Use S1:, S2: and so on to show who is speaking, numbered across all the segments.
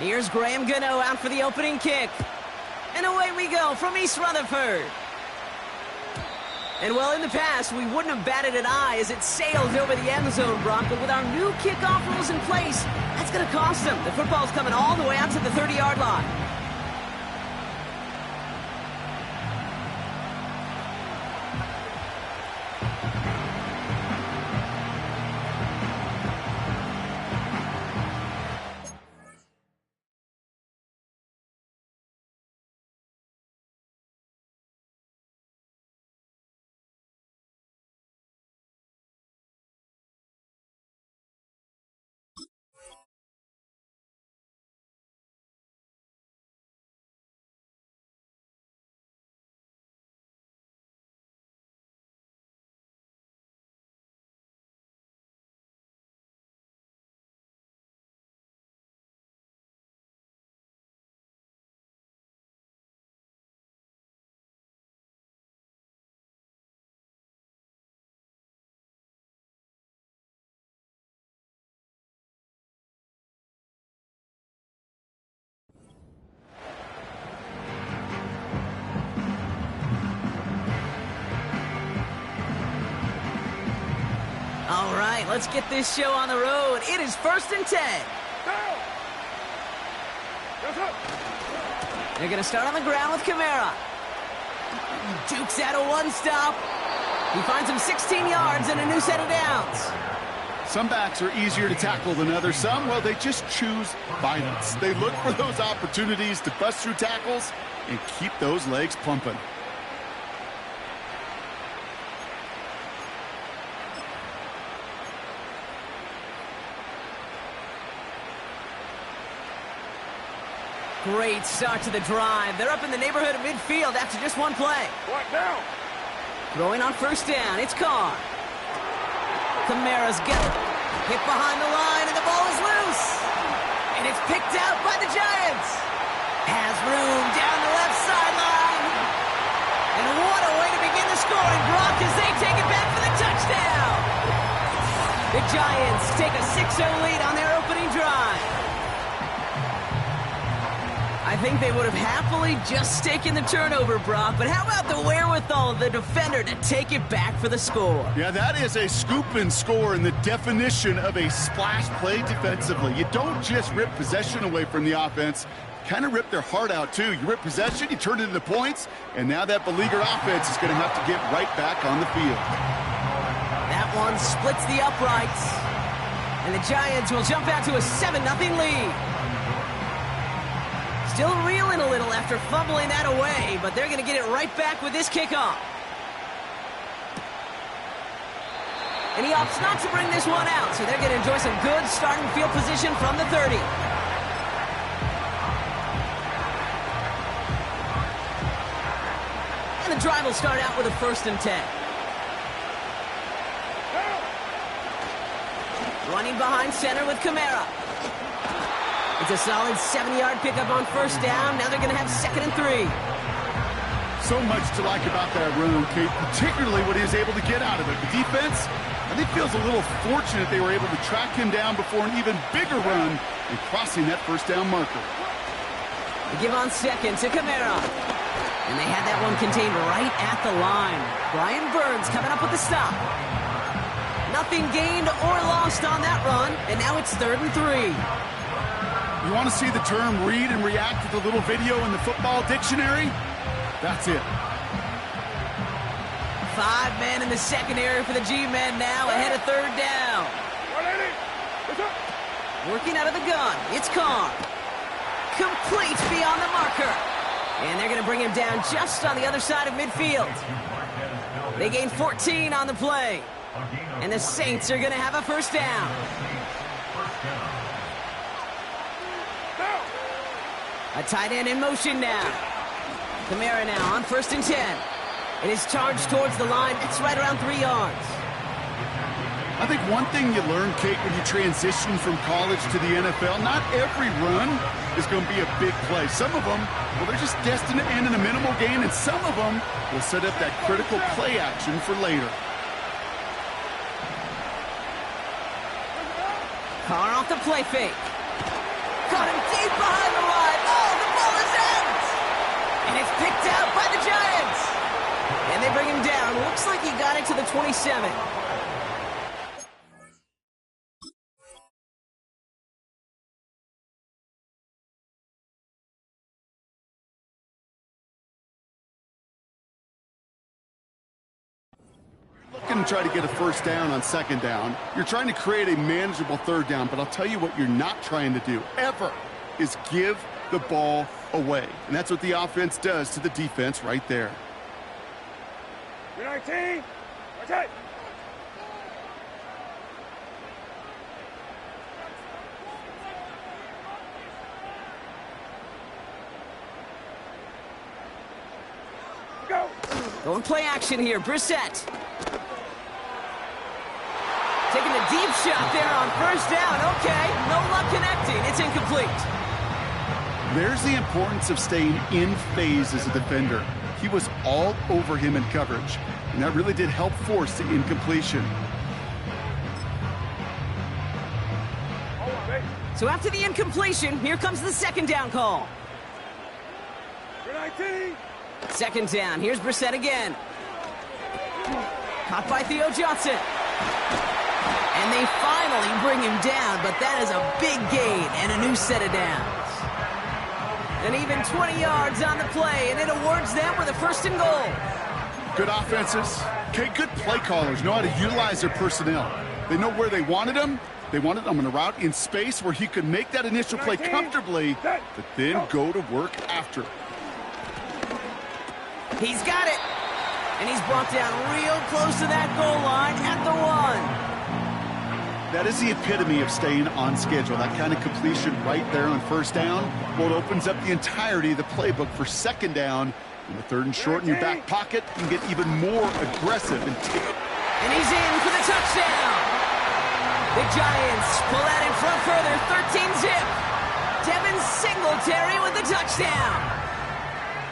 S1: Here's Graham Gano out for the opening kick. And away we go from East Rutherford. And well, in the past, we wouldn't have batted an eye as it sailed over the end zone, Brock. But with our new kickoff rules in place, that's going to cost them. The football's coming all the way out to the 30-yard line. All right, let's get this show on the road. It is 1st and 10. They're going to start on the ground with Kamara. Dukes out a one-stop. He finds him 16 yards and a new set of downs.
S2: Some backs are easier to tackle than others. Some, well, they just choose violence. They look for those opportunities to bust through tackles and keep those legs pumping.
S1: Great start to the drive. They're up in the neighborhood of midfield after just one play.
S3: What now?
S1: Throwing on 1st down, it's Carr. Kamara's got it. Hit behind the line, and the ball is loose. And it's picked out by the Giants. Has room down the left sideline. And what a way to begin the scoring, Brock, as they take it back for the touchdown. The Giants take a 6-0 lead on their opening drive. I think they would have happily just taken the turnover, Brock, but how about the wherewithal of the defender to take it back for the score?
S2: Yeah, that is a scoop and score in the definition of a splash play defensively. You don't just rip possession away from the offense, kind of rip their heart out too. You rip possession, you turn it into points, and now that beleaguered offense is going to have to get right back on the field.
S1: That one splits the uprights, and the Giants will jump out to a 7-0 lead. Still reeling a little after fumbling that away, but they're going to get it right back with this kickoff. And he opts not to bring this one out, so they're going to enjoy some good starting field position from the 30. And the drive will start out with a 1st and 10. Running behind center with Kamara. It's a solid 7-yard pickup on 1st down. Now they're going to have 2nd and 3.
S2: So much to like about that run, Kate, particularly what he was able to get out of it. The defense, I think, feels a little fortunate they were able to track him down before an even bigger run and crossing that 1st down marker.
S1: They give on 2nd to Kamara. And they had that one contained right at the line. Brian Burns coming up with the stop. Nothing gained or lost on that run, and now it's 3rd and 3.
S2: You want to see the term read and react with a little video in the football dictionary? That's it.
S1: 5 men in the secondary for the G-men now, ahead of 3rd down. Working out of the gun, it's Carr. Complete beyond the marker. And they're going to bring him down just on the other side of midfield. They gain 14 on the play. And the Saints are going to have a 1st down. A tight end in motion now. Kamara now on 1st and 10. It is charged towards the line. It's right around 3 yards.
S2: I think one thing you learn, Kate, when you transition from college to the NFL, not every run is going to be a big play. Some of them, well, they're just destined to end in a minimal gain, and some of them will set up that critical play action for later.
S1: Carr off the play fake. caught him deep behind the line. Oh, the ball is out! And it's picked out by the Giants. And they bring him down. Looks like he got it to the 27.
S2: Looking to try to get a first down on second down. You're trying to create a manageable third down, but I'll tell you what you're not trying to do, ever, is give the ball away. And that's what the offense does to the defense right there.
S3: Good 19. Okay. Go.
S1: Going play action here. Brissett. Taking a deep shot there on first down. Okay, no luck connecting. It's incomplete.
S2: There's the importance of staying in phase as a defender. He was all over him in coverage, and that really did help force the incompletion.
S1: So after the incompletion, here comes the second down call.
S3: Good 19.
S1: Second down. Here's Brissett again. Caught by Theo Johnson. And they finally bring him down, but that is a big gain and a new set of downs. And even 20 yards on the play, and it awards them with a first and goal.
S2: Good offenses. Okay, good play callers know how to utilize their personnel. They know where they wanted him. They wanted him on a route in space where he could make that initial play comfortably, but then go to work after.
S1: He's got it. And he's brought down real close to that goal line at the 1.
S2: That is the epitome of staying on schedule. That kind of completion right there on first down. Well, it opens up the entirety of the playbook for second down. In the third and short in your back pocket, you can get even more aggressive and take it.
S1: And he's in for the touchdown. The Giants pull that in front further, 13-zip. Devin Singletary with the touchdown.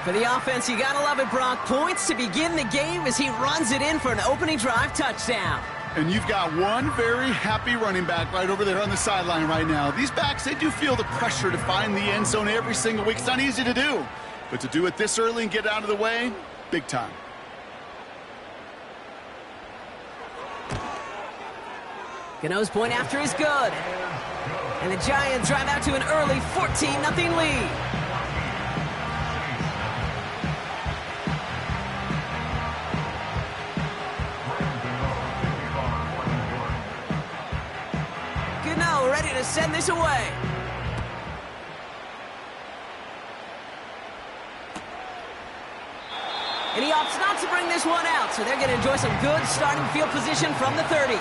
S1: For the offense, you gotta love it, Brock. Points to begin the game as he runs it in for an opening drive touchdown.
S2: And you've got one very happy running back right over there on the sideline right now. These backs, they do feel the pressure to find the end zone every single week. It's not easy to do. But to do it this early and get out of the way, big time.
S1: Gano's point after is good. And the Giants drive out to an early 14-0 lead. Gano ready to send this away. And he opts not to bring this one out, so they're going to enjoy some good starting field position from the 30.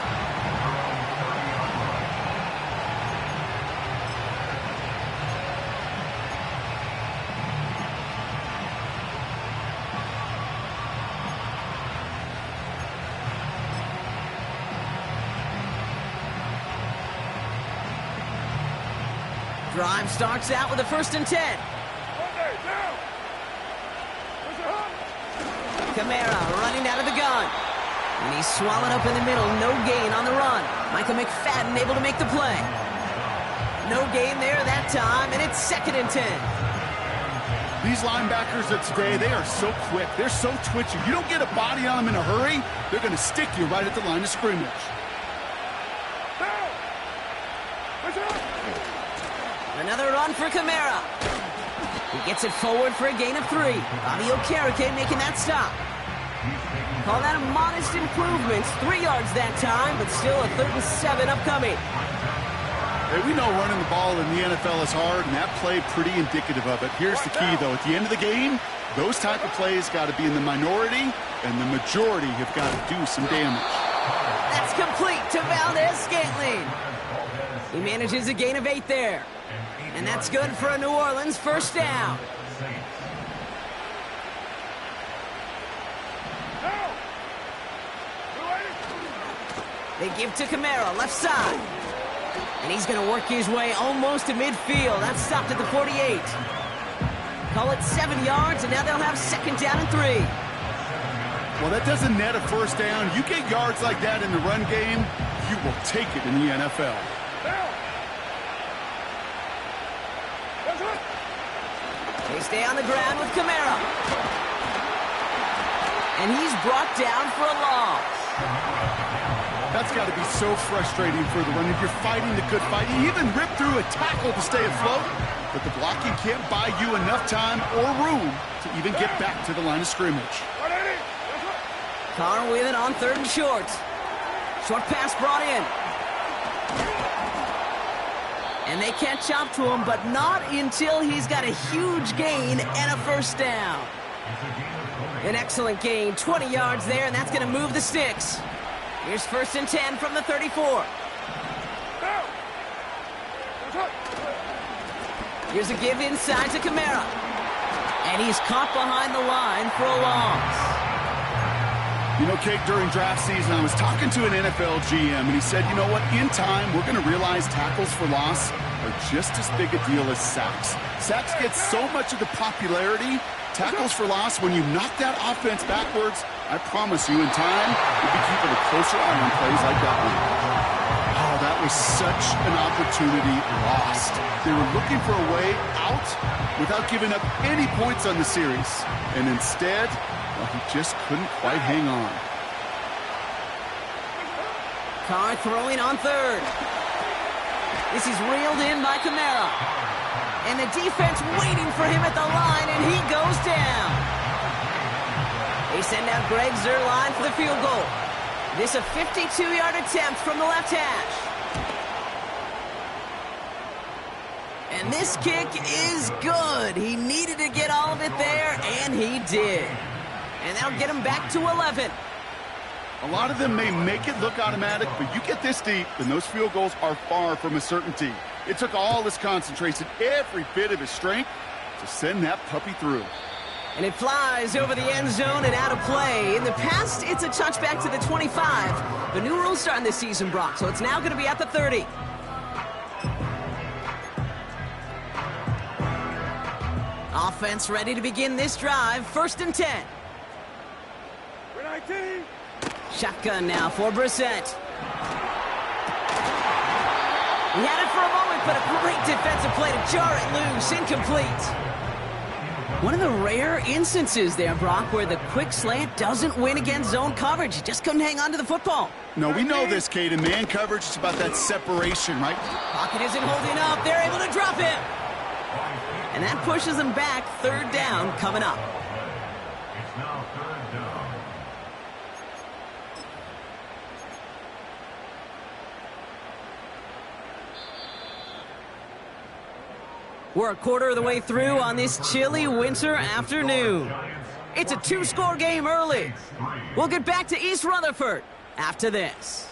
S1: Drive starts out with a 1st and 10. Kamara running out of the gun. And he's swallowed up in the middle. No gain on the run. Micah McFadden able to make the play. No gain there that time, and it's 2nd and 10.
S2: These linebackers of today, they are so quick. They're so twitchy. You don't get a body on them in a hurry, they're going to stick you right at the line of scrimmage.
S1: Another run for Kamara. He gets it forward for a gain of 3. Bobby Okereke making that stop. Call that a modest improvement. 3 yards that time, but still a 3rd and 7 upcoming.
S2: Hey, we know running the ball in the NFL is hard, and that play pretty indicative of it. Here's the key, though. At the end of the game, those type of plays got to be in the minority, and the majority have got to do some damage.
S1: That's complete to Valdez-Scantling. He manages a gain of 8 there. And that's good for a New Orleans 1st down. They give to Kamara, left side. And he's going to work his way almost to midfield. That's stopped at the 48. Call it 7 yards, and now they'll have 2nd down and 3.
S2: Well, that doesn't net a 1st down. You get yards like that in the run game, you will take it in the NFL.
S1: They stay on the ground with Kamara. And he's brought down for a loss.
S2: That's got to be so frustrating for the runner. You're fighting the good fight. You even ripped through a tackle to stay afloat, but the blocking can't buy you enough time or room to even get back to the line of scrimmage.
S1: Carr with it on 3rd and short. Short pass brought in. And they catch up to him, but not until he's got a huge gain and a first down. An excellent gain, 20 yards there, and that's going to move the sticks. Here's 1st and 10 from the 34. Here's a give inside to Kamara. And he's caught behind the line for a loss.
S2: You know, Kate, during draft season, I was talking to an NFL GM, and he said, you know what, in time, we're going to realize tackles for loss are just as big a deal as sacks. Sacks get so much of the popularity. Tackles for loss, when you knock that offense backwards, I promise you, in time, you'll be keeping a closer eye on plays like that one. Oh, that was such an opportunity lost. They were looking for a way out without giving up any points on the series. And instead, well, he just couldn't quite hang on.
S1: Carr throwing on 3rd. This is reeled in by Kamara. And the defense waiting for him at the line, and he goes down. They send out Greg Zuerlein for the field goal. This a 52-yard attempt from the left hash. And this kick is good. He needed to get all of it there, and he did. And that'll get him back to 11.
S2: A lot of them may make it look automatic, but you get this deep, and those field goals are far from a certainty. It took all his concentration, every bit of his strength, to send that puppy through.
S1: And it flies over the end zone and out of play. In the past, it's a touchback to the 25. The new rules starting this season, Brock, so it's now going to be at the 30. Offense ready to begin this drive. 1st and 10.
S3: 19.
S1: Shotgun now for Brissett. He had it for a moment, but a great defensive play to jar it loose. Incomplete. One of the rare instances there, Brock, where the quick slant doesn't win against zone coverage. He just couldn't hang on to the football.
S2: No, we know this, Kate. In man coverage, it's about that separation, right?
S1: Pocket isn't holding up. They're able to drop him. And that pushes them back. 3rd down coming up.
S4: It's now 3rd down.
S1: We're a quarter of the way through on this chilly winter afternoon. It's a 2-score game early. We'll get back to East Rutherford after this.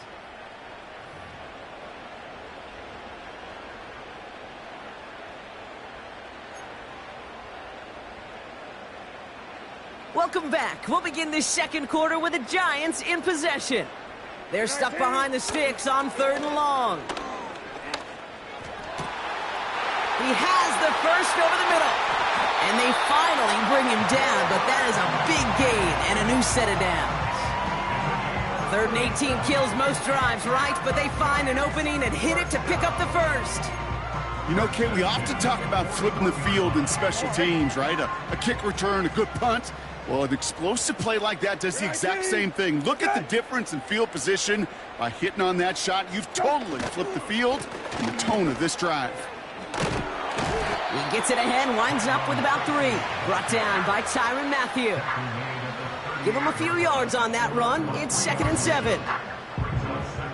S1: Welcome back. We'll begin this 2nd quarter with the Giants in possession. They're stuck behind the sticks on 3rd and long. He has the first over the middle. And they finally bring him down, but that is a big gain and a new set of downs. 3rd and 18 kills most drives, right? But they find an opening and hit it to pick up the first.
S2: You know, Kate, we often talk about flipping the field in special teams, right? A kick return, a good punt. Well, an explosive play like that does the exact same thing. Look at the difference in field position. By hitting on that shot, you've totally flipped the field and the tone of this drive.
S1: He gets it ahead, winds up with about 3. Brought down by Tyrann Mathieu. Give him a few yards on that run. It's 2nd and 7.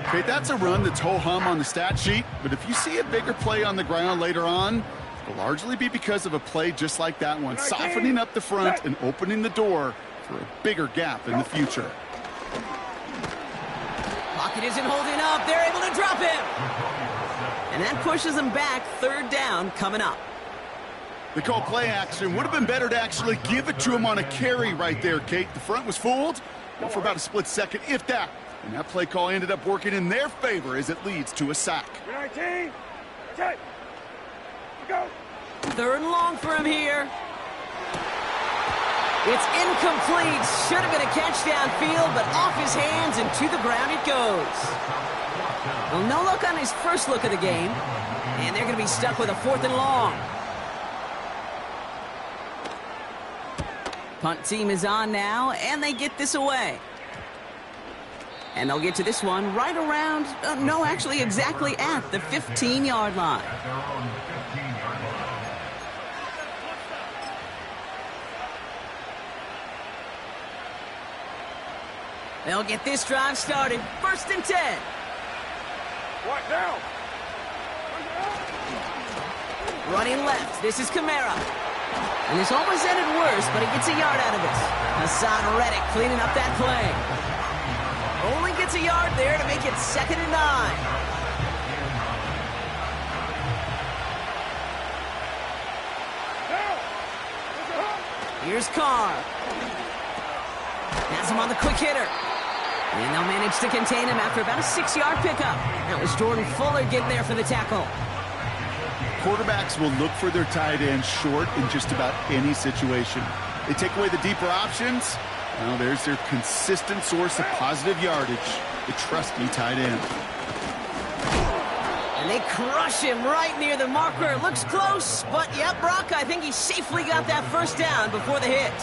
S2: Okay, that's a run that's ho-hum on the stat sheet, but if you see a bigger play on the ground later on, it'll largely be because of a play just like that one, softening up the front and opening the door for a bigger gap in the future.
S1: Pocket isn't holding up. They're able to drop him. And that pushes them back. 3rd down coming up.
S2: They call play action. Would have been better to actually give it to him on a carry right there, Kate. The front was fooled for about a split second, if that. And that play call ended up working in their favor as it leads to a sack.
S3: 19. Okay. Go.
S1: 3rd and long for him here. It's incomplete. Should have been a catch downfield, but off his hands and to the ground it goes. Well, no look on his first look of the game. And they're going to be stuck with a 4th and long. Punt team is on now, and they get this away. And they'll get to this one right around, no, actually exactly at the 15-yard line.
S4: At their own 15-yard line.
S1: They'll get this drive started. 1st and 10.
S3: Right down.
S1: Running left, this is Kamara. And this almost ended worse, but he gets a yard out of it. Hassan Reddick cleaning up that play. Only gets a yard there to make it 2nd and 9. Here's Carr. Has him on the quick hitter. And they'll manage to contain him after about a 6-yard pickup. That was Jordan Fuller getting there for the tackle.
S2: Quarterbacks will look for their tight end short in just about any situation. They take away the deeper options. Well, there's their consistent source of positive yardage, the trusty tight end.
S1: And they crush him right near the marker. Looks close, but yep, Brock, I think he safely got that 1st down before the hit.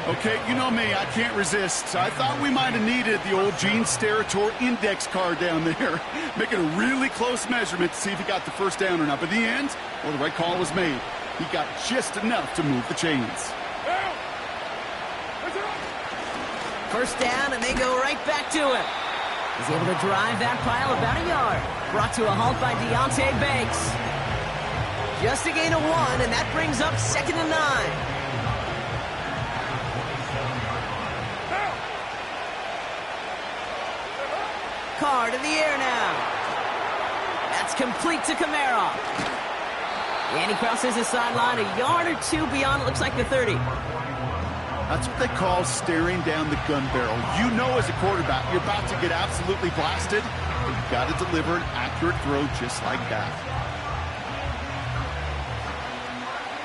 S2: Okay, you know me, I can't resist. I thought we might have needed the old Gene Steratore index card down there, making a really close measurement to see if he got the 1st down or not. But in the end, well, the right call was made. He got just enough to move the chains.
S1: 1st down, and they go right back to him. He's able to drive that pile about a yard. Brought to a halt by Deonte Banks. Just a gain of 1, and that brings up 2nd and 9. Carr to the air now. That's complete to Kamara. And he crosses the sideline a yard or 2 beyond, it looks like the 30.
S2: That's what they call staring down the gun barrel. You know as a quarterback, you're about to get absolutely blasted, but you've got to deliver an accurate throw just like that.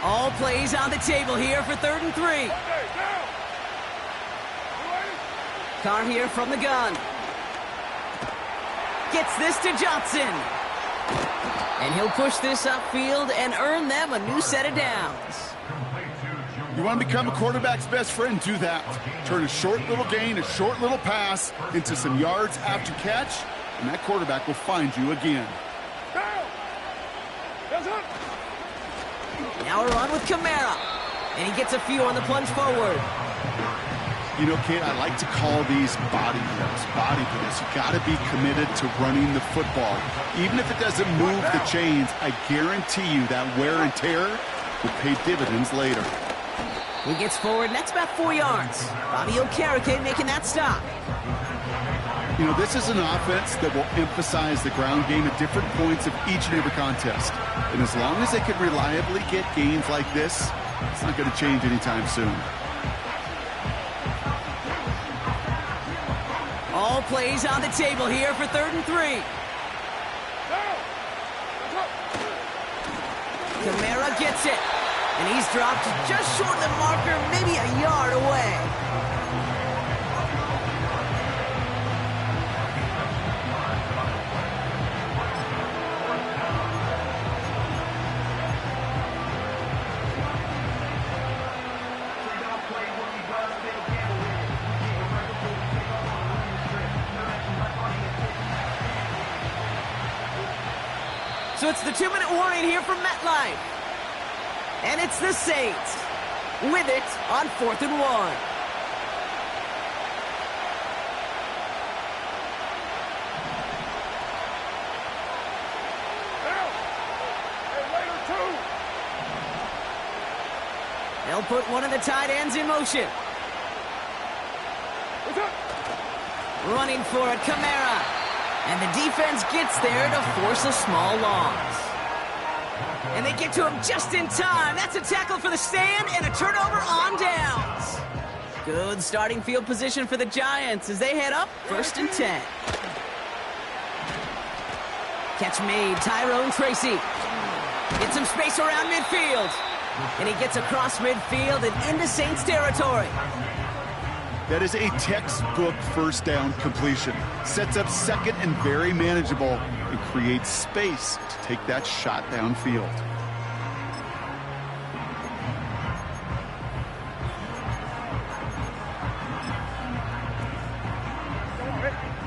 S1: All plays on the table here for 3rd and 3. Carr here from the gun. Gets this to Johnson. And he'll push this upfield and earn them a new set of downs.
S2: You want to become a quarterback's best friend, do that. Turn a short little gain, a short little pass into some yards after catch, and that quarterback will find you again.
S1: Now a run with Kamara. And he gets a few on the plunge forward.
S2: You know, Kate, I like to call these body drills. Body drills. You got to be committed to running the football. Even if it doesn't move the chains, I guarantee you that wear and tear will pay dividends later.
S1: He gets forward, and that's about 4 yards. Bobby Okereke making that stop.
S2: You know, this is an offense that will emphasize the ground game at different points of each and every contest. And as long as they can reliably get gains like this, it's not going to change anytime soon.
S1: All plays on the table here for 3rd and 3. Kamara gets it. And he's dropped just short of the marker, maybe a yard away. So it's the 2-minute warning here from MetLife. And it's the Saints with it on 4th and 1. They'll put one of the tight ends in motion. Running for it, Kamara. And the defense gets there to force a small loss. And they get to him just in time. That's a tackle for the stand and a turnover on downs. Good starting field position for the Giants as they head up 1st and 10. Catch made, Tyrone Tracy. Gets some space around midfield. And he gets across midfield and into Saints territory.
S2: That is a textbook 1st down completion. Sets up 2nd and very manageable and creates space to take that shot downfield.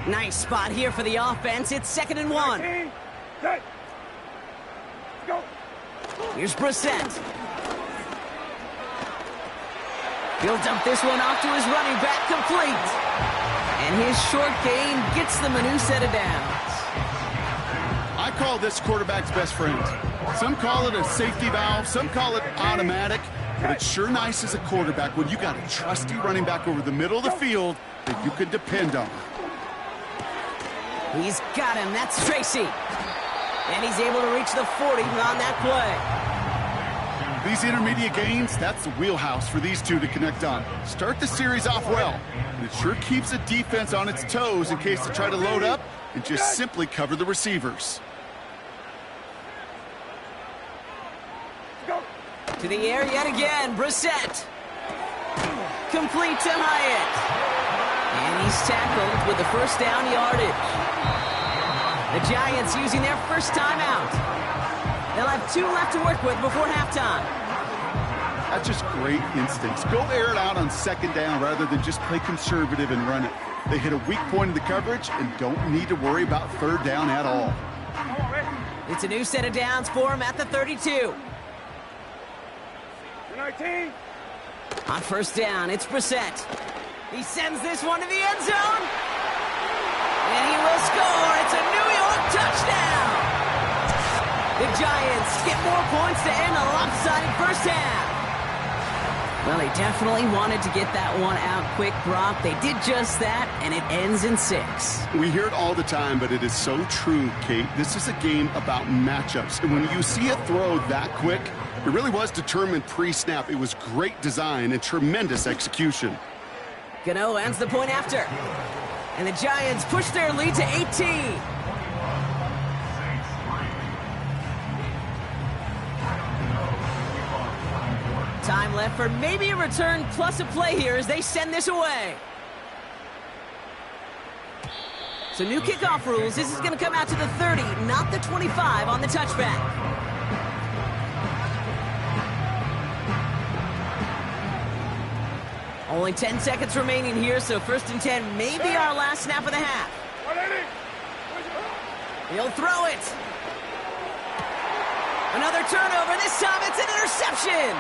S1: Nice spot here for the offense. It's 2nd and 1.
S3: 19, set. Go.
S1: Here's Brissett. He'll dump this one off to his running back, complete. And his short gain gets them a new set of downs.
S2: I call this quarterback's best friend. Some call it a safety valve, some call it automatic, but it's sure nice as a quarterback when you got a trusty running back over the middle of the field that you can depend on.
S1: He's got him. That's Tracy. And he's able to reach the 40 on that play.
S2: These intermediate gains, that's the wheelhouse for these two to connect on. Start the series off well, and it sure keeps the defense on its toes in case they try to load up and just simply cover the receivers.
S3: Go.
S1: To the air yet again, Brissett. Complete to Hyatt. And he's tackled with the first down yardage. The Giants using their first timeout. They'll have 2 left to work with before halftime.
S2: That's just great instincts. Go air it out on 2nd down rather than just play conservative and run it. They hit a weak point in the coverage and don't need to worry about 3rd down at all.
S1: It's a new set of downs for him at the 32.
S3: 19.
S1: On 1st down, it's Brissett. He sends this one to the end zone. And he will score. It's a New York touchdown. The Giants get more points to end a lopsided first half. Well, they definitely wanted to get that one out quick, Brock. They did just that, and it ends in 6.
S2: We hear it all the time, but it is so true, Kate. This is a game about matchups. And when you see a throw that quick, it really was determined pre-snap. It was great design and tremendous execution.
S1: Gano ends the point after. And the Giants push their lead to 18. Time left for maybe a return plus a play here as they send this away. So new kickoff rules. This is going to come out to the 30, not the 25 on the touchback. Only 10 seconds remaining here, so 1st and 10 may be our last snap of the half. He'll throw it. Another turnover. This time it's an interception.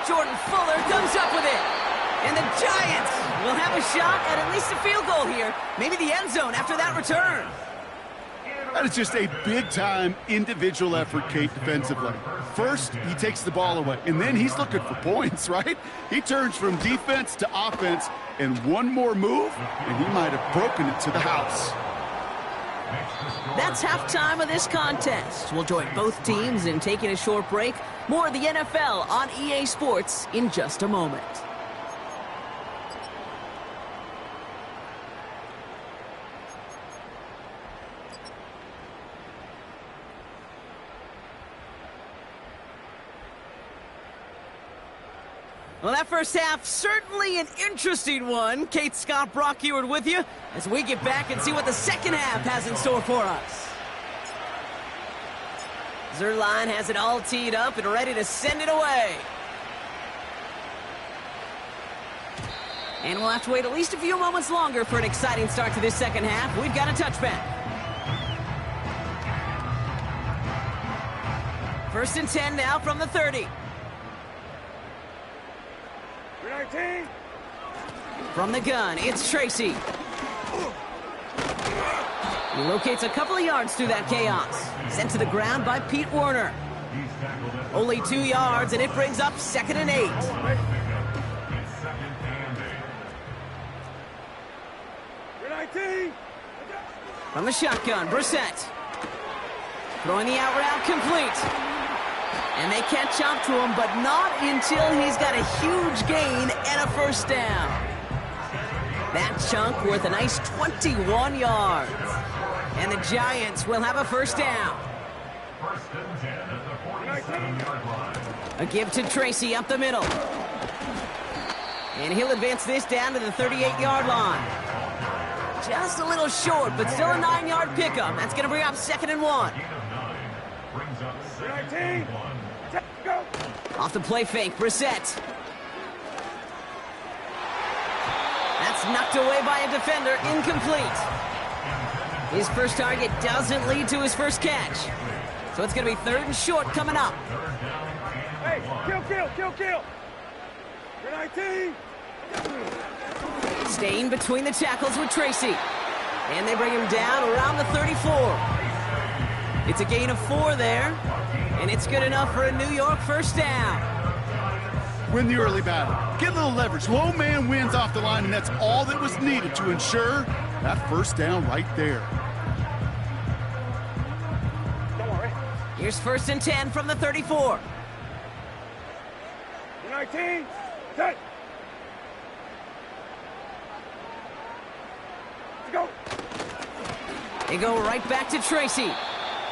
S1: Jordan Fuller comes up with it. And the Giants will have a shot at least a field goal here. Maybe the end zone after that return.
S2: That is just a big-time individual effort, Kate, defensively. First, he takes the ball away, and then he's looking for points, right? He turns from defense to offense, and one more move, and he might have broken it to the house.
S1: That's halftime of this contest. We'll join both teams in taking a short break. More of the NFL on EA Sports in just a moment. Well, that first half, certainly an interesting one. Kate, Scott, Brock Eward with you as we get back and see what the second half has in store for us. Zerline has it all teed up and ready to send it away. And we'll have to wait at least a few moments longer for an exciting start to this second half. We've got a touchback. 1st and 10 now from the 30.
S3: 19.
S1: From the gun, it's Tracy. He locates a couple of yards through that chaos. Sent to the ground by Pete Werner. Only 2 yards, and it brings up 2nd and 8.
S3: 19.
S1: From the shotgun, Brissett. Throwing the out route complete. And they catch up to him, but not until he's got a huge gain and a first down. That chunk worth a nice 21 yards. And the Giants will have a first down.
S4: 1st and 10 at the 47-yard line.
S1: A give to Tracy up the middle. And he'll advance this down to the 38-yard line. Just a little short, but still a 9-yard pickup. That's going to bring up 2nd and 1.
S3: 19. Go.
S1: Off the play fake, Brissett. That's knocked away by a defender, incomplete. His first target doesn't lead to his first catch. So it's going to be 3rd and short coming up.
S3: Hey, kill. You're 19.
S1: Staying between the tackles with Tracy. And they bring him down around the 34. It's a gain of 4 there. And it's good enough for a New York first down.
S2: Win the early battle. Get a little leverage. Low man wins off the line, and that's all that was needed to ensure that first down right there.
S3: Don't worry.
S1: Here's 1st and 10 from the 34.
S3: You're 19. Set. Let's go.
S1: They go right back to Tracy.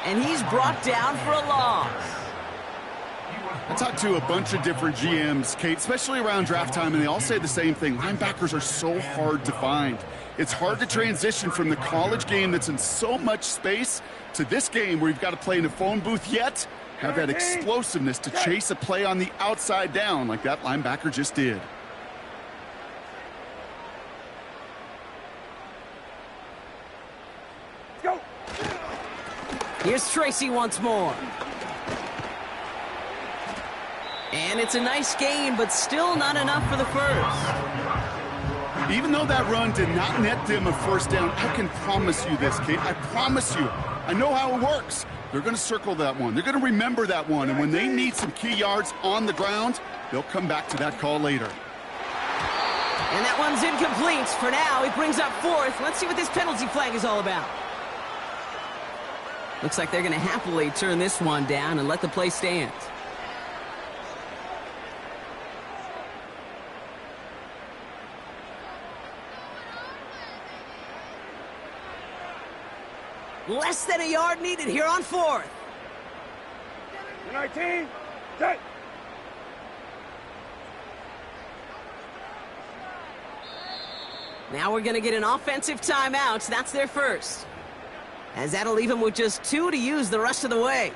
S1: And he's brought down for a loss.
S2: I talked to a bunch of different GMs, Kate, especially around draft time, and they all say the same thing. Linebackers are so hard to find. It's hard to transition from the college game that's in so much space to this game where you've got to play in a phone booth, yet have that explosiveness to chase a play on the outside down like that linebacker just did.
S3: Let's go.
S1: Here's Tracy once more. And it's a nice gain, but still not enough for the first.
S2: Even though that run did not net them a first down, I can promise you this, Kate. I promise you. I know how it works. They're going to circle that one. They're going to remember that one. And when they need some key yards on the ground, they'll come back to that call later.
S1: And that one's incomplete. For now, it brings up 4th. Let's see what this penalty flag is all about. Looks like they're going to happily turn this one down and let the play stand. Less than a yard needed here on 4th.
S3: You're 19. Set.
S1: Now we're going to get an offensive timeout. That's their first. As that'll leave them with just 2 to use the rest of the way.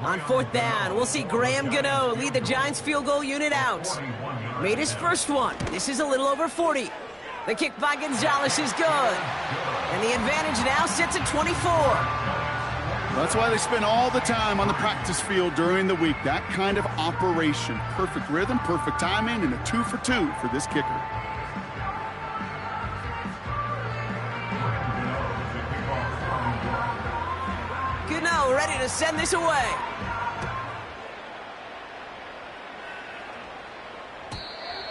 S1: On 4th down, we'll see Graham Gano lead the Giants field goal unit out. Made his first one. This is a little over 40. The kick by Gonzalez is good. And the advantage now sits at 24.
S2: That's why they spend all the time on the practice field during the week. That kind of operation. Perfect rhythm, perfect timing, and a 2 for 2 for this kicker.
S1: Gano ready to send this away.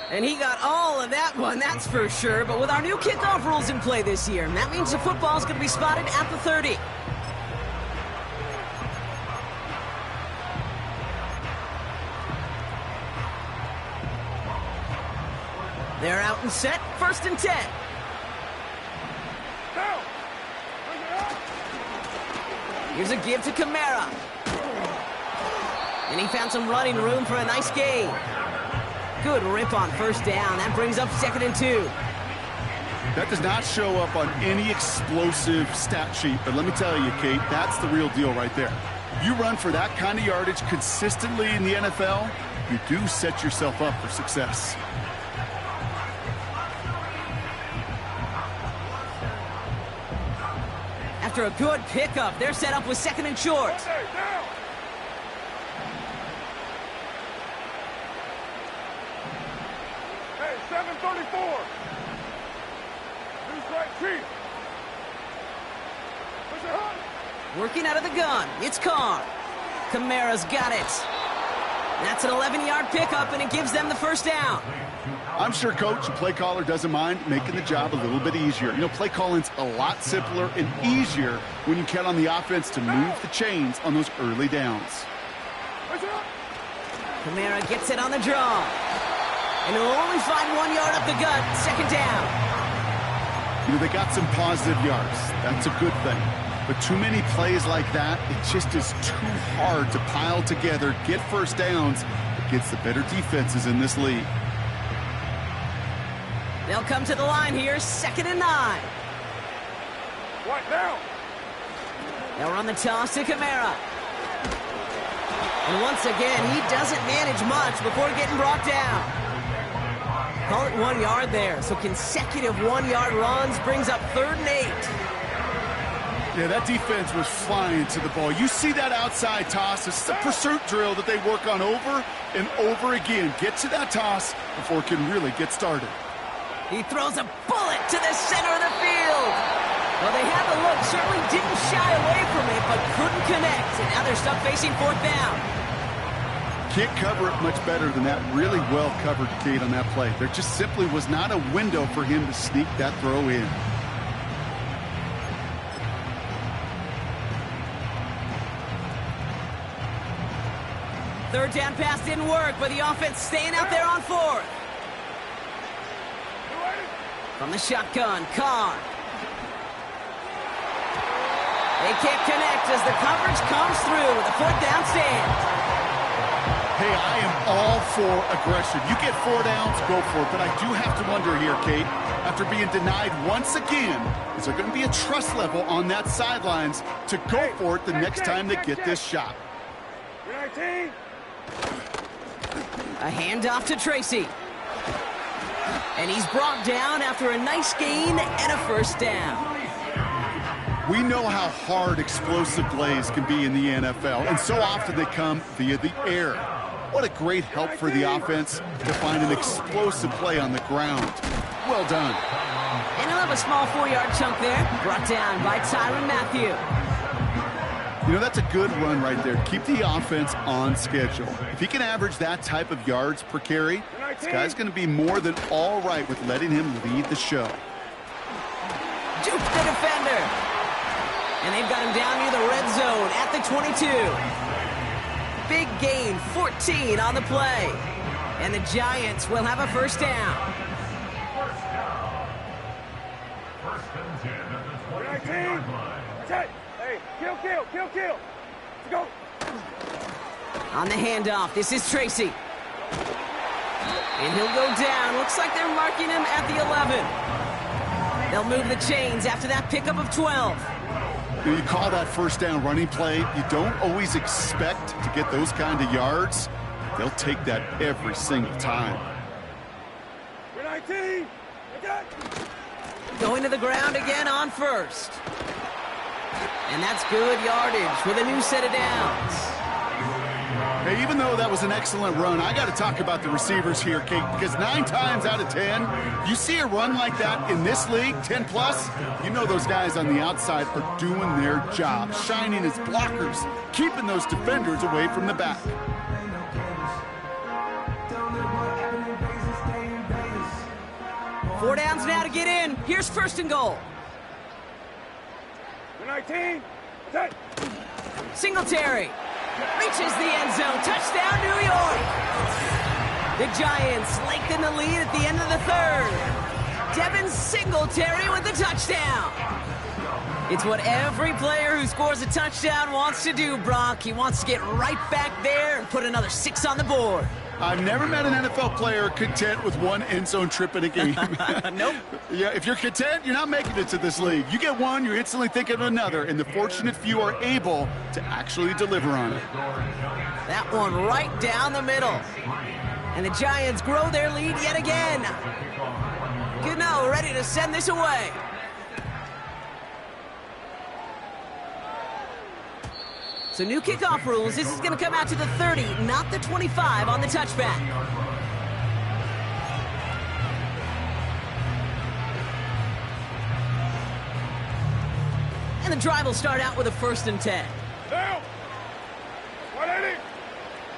S1: And he got all of that one, that's for sure. But with our new kickoff rules in play this year, that means the football's going to be spotted at the 30. They're out and set, 1st and 10.
S3: Down. Bring it up.
S1: Here's a give to Kamara. And he found some running room for a nice gain. Good rip on 1st down. That brings up 2nd and 2.
S2: That does not show up on any explosive stat sheet, but let me tell you, Kate, that's the real deal right there. You run for that kind of yardage consistently in the NFL, you do set yourself up for success.
S1: After a good pickup, they're set up with 2nd and short.
S3: Okay, down. Hey, 734. Who's right feet? Push it hard.
S1: Working out of the gun, it's Carr. Kamara's got it. That's an 11-yard pickup, and it gives them the first down.
S2: I'm sure coach, the play caller, doesn't mind making the job a little bit easier. You know, play calling's a lot simpler and easier when you count on the offense to move the chains on those early downs.
S3: Push it up.
S1: Kamara gets it on the draw. And he'll only find 1 yard up the gut, 2nd down.
S2: You know, they got some positive yards. That's a good thing. But too many plays like that, it just is too hard to pile together, get first downs against the better defenses in this league.
S1: They'll come to the line here, 2nd and 9.
S3: What now?
S1: They'll run the toss to Kamara. And once again, he doesn't manage much before getting brought down. Call it 1 yard there. So consecutive 1-yard runs brings up 3rd and 8.
S2: Yeah, that defense was flying to the ball. You see that outside toss. It's a pursuit drill that they work on over and over again. Get to that toss before it can really get started.
S1: He throws a bullet to the center of the field. Well, they had the look, certainly didn't shy away from it, but couldn't connect. And now they're stuck facing 4th down.
S2: Can't cover it much better than that. Really well covered, Kate, on that play. There just simply was not a window for him to sneak that throw in.
S1: Third down pass didn't work, but the offense staying out there on 4th. From the shotgun, Carr. They can't connect as the coverage comes through with a 4th down stand.
S2: Hey, I am all for aggression. You get 4 downs, go for it. But I do have to wonder here, Kate, after being denied once again, is there going to be a trust level on that sidelines to go for it the next time they get this shot?
S3: 19.
S1: A handoff to Tracy. And he's brought down after a nice gain and a 1st down.
S2: We know how hard explosive plays can be in the NFL, and so often they come via the air. What a great help for the offense to find an explosive play on the ground. Well done.
S1: And he'll have a small 4-yard chunk there, brought down by Tyrann Mathieu.
S2: You know, that's a good run right there. Keep the offense on schedule. If he can average that type of yards per carry, this guy's going to be more than all right with letting him lead the show.
S1: Juke the defender. And they've got him down near the red zone at the 22. Big gain, 14 on the play. And the Giants will have a 1st down.
S4: 1st and 10 at the
S3: 19.
S4: 22-yard line.
S3: Hey, kill. Let's go.
S1: On the handoff, this is Tracy. And he'll go down. Looks like they're marking him at the 11. They'll move the chains after that pickup of 12.
S2: You call that 1st down running play, you don't always expect to get those kind of yards. They'll take that every single time.
S3: 19. Okay.
S1: Going to the ground again on 1st. And that's good yardage with a new set of downs.
S2: Hey, even though that was an excellent run, I got to talk about the receivers here, Kate, because 9 times out of 10, you see a run like that in this league, 10+, you know those guys on the outside are doing their job, shining as blockers, keeping those defenders away from the back.
S1: Four downs now to get in. Here's 1st and goal.
S3: 19. Set.
S1: Singletary reaches the end zone. Touchdown, New York. The Giants lengthen the lead at the end of the 3rd. Devin Singletary with the touchdown. It's what every player who scores a touchdown wants to do, Brock. He wants to get right back there and put another 6 on the board.
S2: I've never met an NFL player content with 1 end zone trip in a game.
S1: Nope.
S2: Yeah, if you're content, you're not making it to this league. You get 1, you're instantly thinking of another, and the fortunate few are able to actually deliver on it.
S1: That one right down the middle. And the Giants grow their lead yet again. Gano ready to send this away. So new kickoff rules. This is going to come out to the 30, not the 25 on the touchback. And the drive will start out with a 1st and 10.
S3: Down. 180.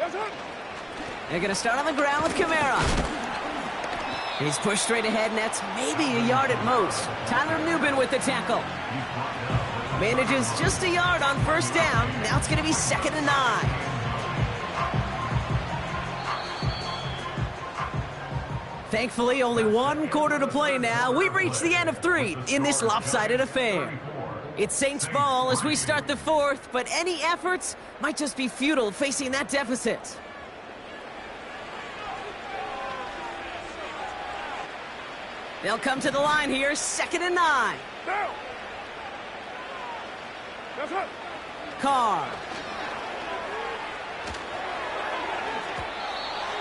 S3: That's it.
S1: They're going to start on the ground with Kamara. He's pushed straight ahead, and that's maybe a yard at most. Tyler Nubin with the tackle. Manages just a yard on 1st down. Now it's going to be 2nd and 9. Thankfully, only 1 quarter to play now. We've reached the end of 3 in this lopsided affair. It's Saints ball as we start the 4th, but any efforts might just be futile facing that deficit. They'll come to the line here, 2nd and 9.
S3: Down. That's it.
S1: Carr.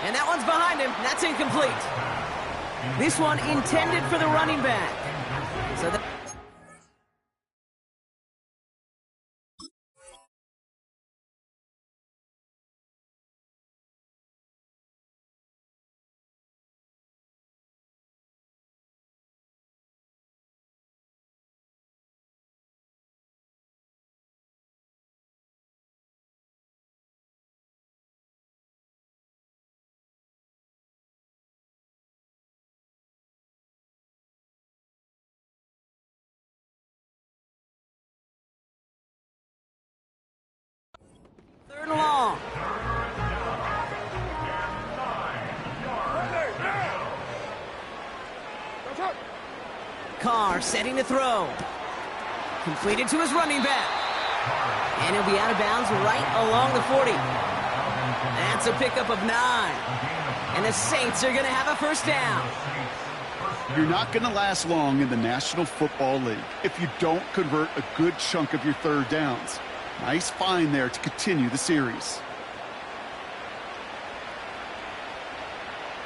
S1: And that one's behind him. That's incomplete. This one intended for the running back. So the third and long. Carr setting to throw. Completed to his running back. And he'll be out of bounds right along the 40. That's a pickup of 9. And the Saints are going to have a first down.
S2: You're not going to last long in the National Football League if you don't convert a good chunk of your third downs. Nice find there to continue the series.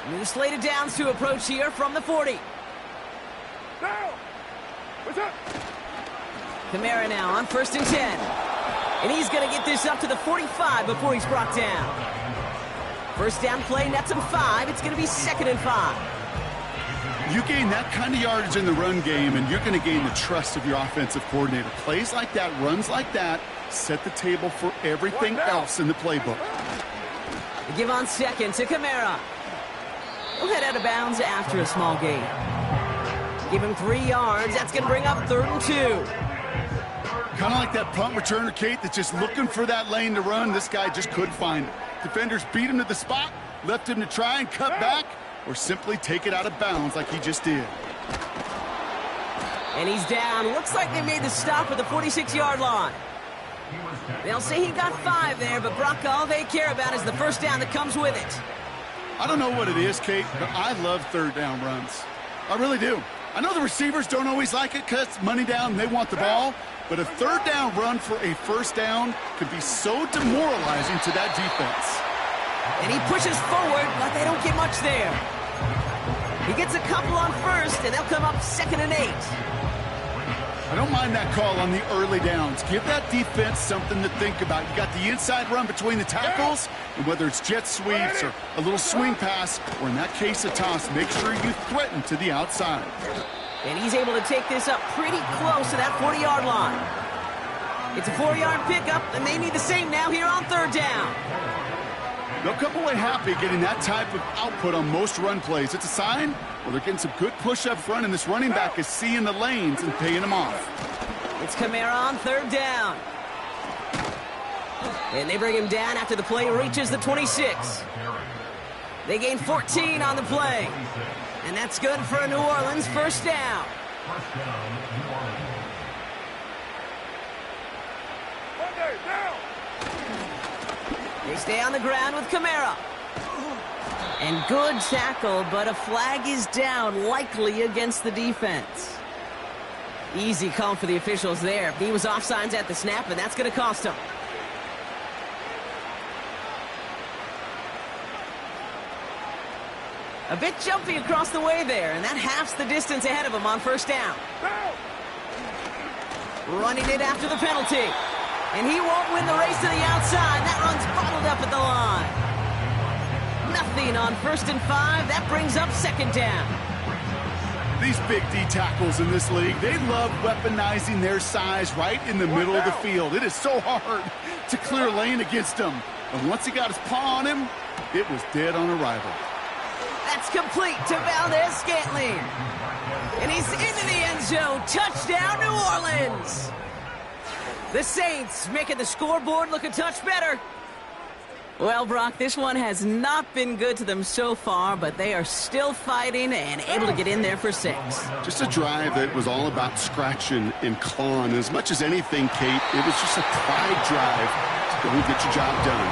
S1: New slate of downs to approach here from the 40.
S3: Now! What's up?
S1: Kamara now on 1st and 10. And he's going to get this up to the 45 before he's brought down. First down play nets him 5. It's going to be 2nd and 5.
S2: You gain that kind of yardage in the run game, and you're going to gain the trust of your offensive coordinator. Plays like that, runs like that, set the table for everything else in the playbook.
S1: They give on 2nd to Kamara. He'll head out of bounds after a small gain. Give him 3 yards. That's going to bring up 3rd and 2.
S2: Kind of like that punt returner, Kate, that's just looking for that lane to run. This guy just couldn't find it. Defenders beat him to the spot, left him to try and cut back, or simply take it out of bounds like he just did.
S1: And he's down. Looks like they made the stop at the 46-yard line. They'll say he got 5 there, but Brock, all they care about is the first down that comes with it.
S2: I don't know what it is, Kate, but I love third down runs. I really do. I know the receivers don't always like it because money down, they want the ball, but a third down run for a first down could be so demoralizing to that defense.
S1: And he pushes forward, but they don't get much there. He gets a couple on 1st, and they'll come up 2nd and 8.
S2: I don't mind that call on the early downs. Give that defense something to think about. You got the inside run between the tackles, and whether it's jet sweeps or a little swing pass, or in that case a toss, make sure you threaten to the outside.
S1: And he's able to take this up pretty close to that 40-yard line. It's a 4-yard pickup, and they need the same now here on 3rd down.
S2: They'll come away happy getting that type of output on most run plays. It's a sign, well, they're getting some good push up front, and this running back is seeing the lanes and paying them off.
S1: It's Kamara on 3rd down. And they bring him down after the play reaches the 26. They gain 14 on the play. And that's good for a New Orleans first down.
S3: Monday, down!
S1: They stay on the ground with Kamara. And good tackle, but a flag is down, likely against the defense. Easy call for the officials there. He was offsides at the snap, and that's going to cost him. A bit jumpy across the way there, and that halves the distance ahead of him on 1st down. Running it after the penalty. And he won't win the race to the outside. That run's bottled up at the line. Nothing on 1st and 5. That brings up 2nd down.
S2: These big D tackles in this league, they love weaponizing their size right in the middle of the field. It is so hard to clear lane against him. And once he got his paw on him, it was dead on arrival.
S1: That's complete to Valdez-Scantling. And he's into the end zone. Touchdown, New Orleans. The Saints making the scoreboard look a touch better. Well, Brock, this one has not been good to them so far, but they are still fighting and able to get in there for 6.
S2: Just a drive that was all about scratching and clawing. As much as anything, Kate, it was just a pride drive to go and get your job done.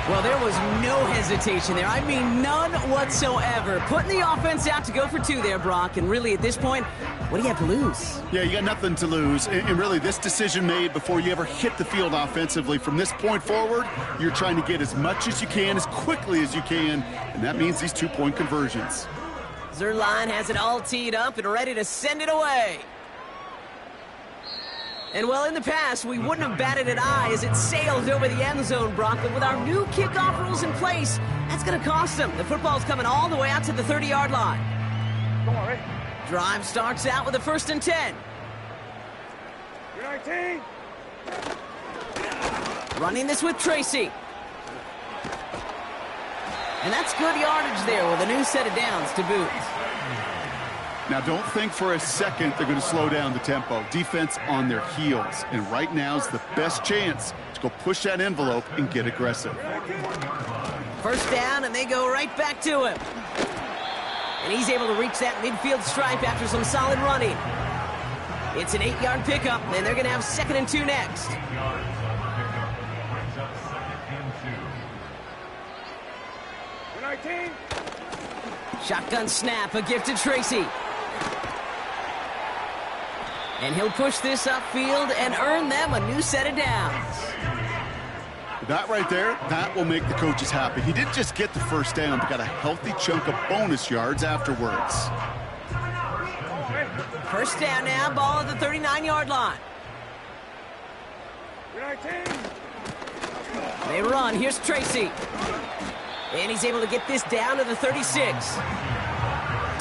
S1: Well, there was no hesitation there. I mean, none whatsoever. Putting the offense out to go for two there, Brock. And really, at this point, what do you have to lose?
S2: Yeah, you got nothing to lose. And really, this decision made before you ever hit the field offensively. From this point forward, you're trying to get as much as you can, as quickly as you can. And that means these two-point conversions.
S1: Zuerlein has it all teed up and ready to send it away. And, well, in the past, we wouldn't have batted an eye as it sailed over the end zone, Brock. But with our new kickoff rules in place, that's going to cost them. The football's coming all the way out to the 30-yard line.
S3: Come on, Ray.
S1: Drive starts out with a 1st and 10.
S3: You're 19.
S1: Running this with Tracy. And that's good yardage there with a new set of downs to boot.
S2: Now, don't think for a second they're going to slow down the tempo. Defense on their heels. And right now is the best chance to go push that envelope and get aggressive.
S1: 1st down, and they go right back to him. And he's able to reach that midfield stripe after some solid running. It's an 8-yard pickup, and they're going to have 2nd and 2 next.
S3: You're 19.
S1: Shotgun snap, a gift to Tracy. And he'll push this upfield and earn them a new set of downs.
S2: That right there, that will make the coaches happy. He didn't just get the 1st down, but got a healthy chunk of bonus yards afterwards.
S1: 1st down now, ball at the 39-yard line.
S3: You're 19.
S1: They run, here's Tracy. And he's able to get this down to the 36.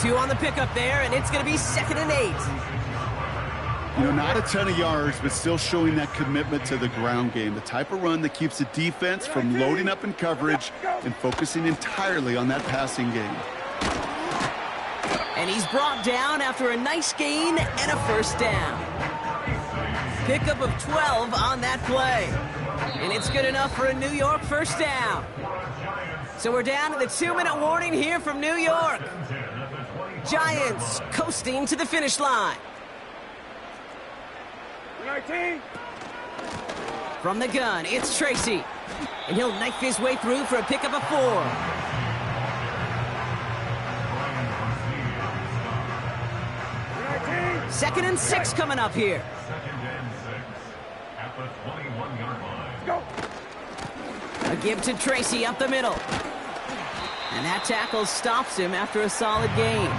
S1: 2 on the pickup there, and it's going to be 2nd and 8.
S2: You know, not a ton of yards, but still showing that commitment to the ground game. The type of run that keeps the defense from loading up in coverage and focusing entirely on that passing game.
S1: And he's brought down after a nice gain and a 1st down. Pickup of 12 on that play. And it's good enough for a New York 1st down. So we're down to the 2-minute warning here from New York. Giants coasting to the finish line.
S3: 19.
S1: From the gun, it's Tracy. And he'll knife his way through for a pickup of 4.
S3: You're 19.
S1: 2nd and 6 coming up here.
S4: At the 21-yard line.
S3: Go.
S1: A give to Tracy up the middle. And that tackle stops him after a solid gain.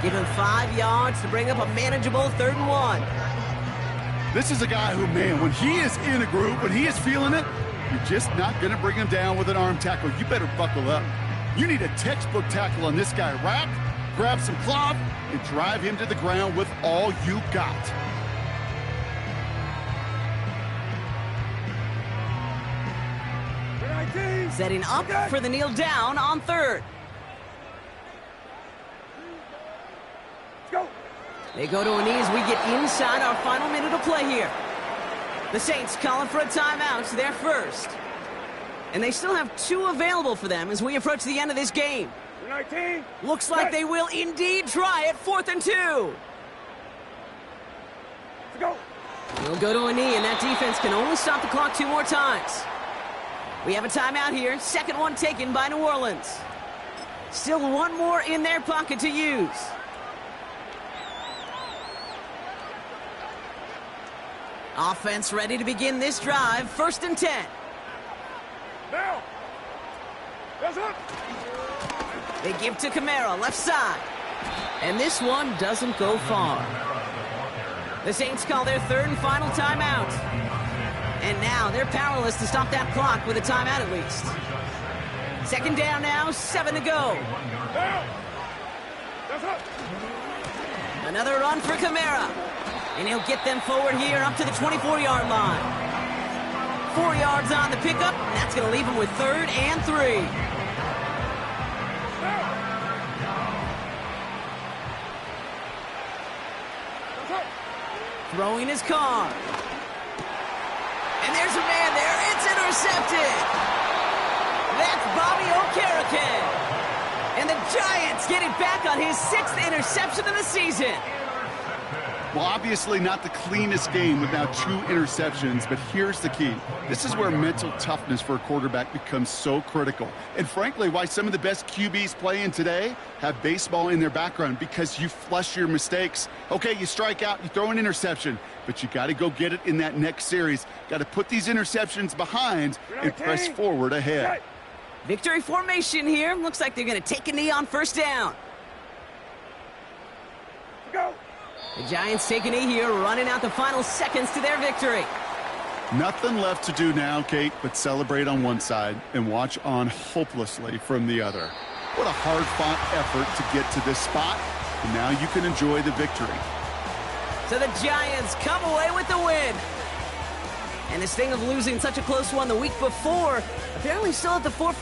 S1: Give him 5 yards to bring up a manageable 3rd and 1.
S2: This is a guy who, man, when he is in a group, when he is feeling it, you're just not going to bring him down with an arm tackle. You better buckle up. You need a textbook tackle on this guy. Wrap, grab some cloth, and drive him to the ground with all you got.
S3: You're 19.
S1: Setting up for the kneel down on 3rd.
S3: Go.
S1: They go to a knee as we get inside our final minute of play here. The Saints calling for a timeout, their first. And they still have 2 available for them as we approach the end of this game.
S3: You're 19.
S1: Looks like they will indeed try it. 4th and 2.
S3: Go.
S1: He'll go to a knee, and that defense can only stop the clock 2 more times. We have a timeout here. 2nd one taken by New Orleans. Still 1 more in their pocket to use. Offense ready to begin this drive. 1st and 10.
S3: Now. That's up.
S1: They give to Kamara, left side. And this one doesn't go far. The Saints call their 3rd and final timeout. And now they're powerless to stop that clock with a timeout at least. 2nd down now, 7 to go.
S3: Now. That's up.
S1: Another run for Kamara. And he'll get them forward here up to the 24-yard line. 4 yards on the pickup, and that's going to leave him with 3rd and 3. Throwing his car. And there's a man there. It's intercepted. That's Bobby Okereke. And the Giants get it back on his 6th interception of the season.
S2: Well, obviously not the cleanest game with now 2 interceptions, but here's the key. This is where mental toughness for a quarterback becomes so critical. And frankly, why some of the best QBs playing today have baseball in their background, because you flush your mistakes. Okay, you strike out, you throw an interception, but you got to go get it in that next series. Got to put these interceptions behind and press forward ahead.
S1: Victory formation here. Looks like they're going to take a knee on first down.
S3: Go.
S1: The Giants take a knee here, running out the final seconds to their victory.
S2: Nothing left to do now, Kate, but celebrate on one side and watch on hopelessly from the other. What a hard-fought effort to get to this spot, and now you can enjoy the victory.
S1: So the Giants come away with the win. And this thing of losing such a close one the week before, apparently still at the forefront.